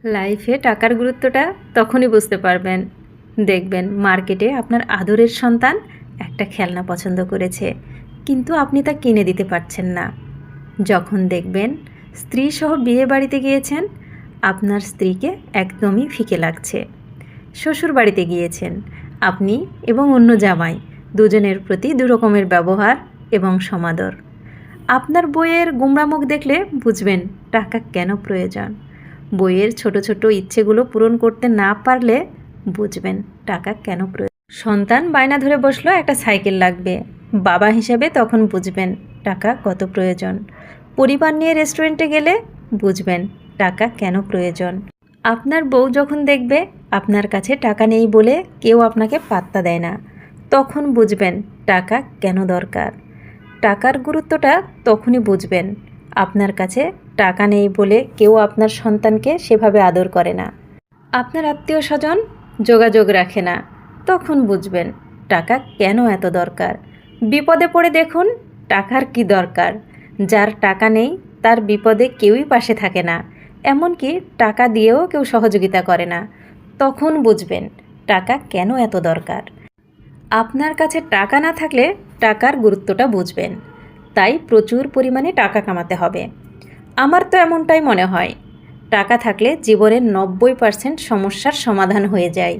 লাইফে টাকার গুরুত্বটা তখনই বুঝতে পারবেন, দেখবেন মার্কেটে আপনার আদরের সন্তান একটা খেলনা পছন্দ করেছে, কিন্তু আপনি তা কিনে দিতে পারছেন না। যখন দেখবেন স্ত্রী সহ বিয়ে বাড়িতে গিয়েছেন, আপনার স্ত্রীকে একদমই ফিকে লাগছে। শ্বশুর বাড়িতে গিয়েছেন, আপনি এবং অন্য জামাই দুজনের প্রতি দুরকমের ব্যবহার এবং সমাদর। আপনার বইয়ের গোমড়া মুখ দেখলে বুঝবেন টাকা কেন প্রয়োজন। বইয়ের ছোট ছোট ইচ্ছেগুলো পূরণ করতে না পারলে বুঝবেন টাকা কেন প্রয়োজন। সন্তান বায়না ধরে বসলো একটা সাইকেল লাগবে, বাবা হিসেবে তখন বুঝবেন টাকা কত প্রয়োজন। পরিবার নিয়ে রেস্টুরেন্টে গেলে বুঝবেন টাকা কেন প্রয়োজন। আপনার বউ যখন দেখবে আপনার কাছে টাকা নেই বলে কেউ আপনাকে পাত্তা দেয় না, তখন বুঝবেন টাকা কেন দরকার। টাকার গুরুত্বটা তখনই বুঝবেন আপনার কাছে টাকা নেই বলে কেউ আপনার সন্তানকে সেভাবে আদর করে না, আপনার আত্মীয় স্বজন যোগাযোগ রাখে না, তখন বুঝবেন টাকা কেন এত দরকার। বিপদে পড়ে দেখুন টাকার কি দরকার। যার টাকা নেই তার বিপদে কেউই পাশে থাকে না, এমনকি টাকা দিয়েও কেউ সহযোগিতা করে না, তখন বুঝবেন টাকা কেন এত দরকার। আপনার কাছে টাকা না থাকলে টাকার গুরুত্বটা বুঝবেন। তাই প্রচুর পরিমাণে টাকা কামাতে হবে। আমার তো এমনটাই মনে হয়, টাকা থাকলে জীবনের 90% সমস্যার সমাধান হয়ে যায়।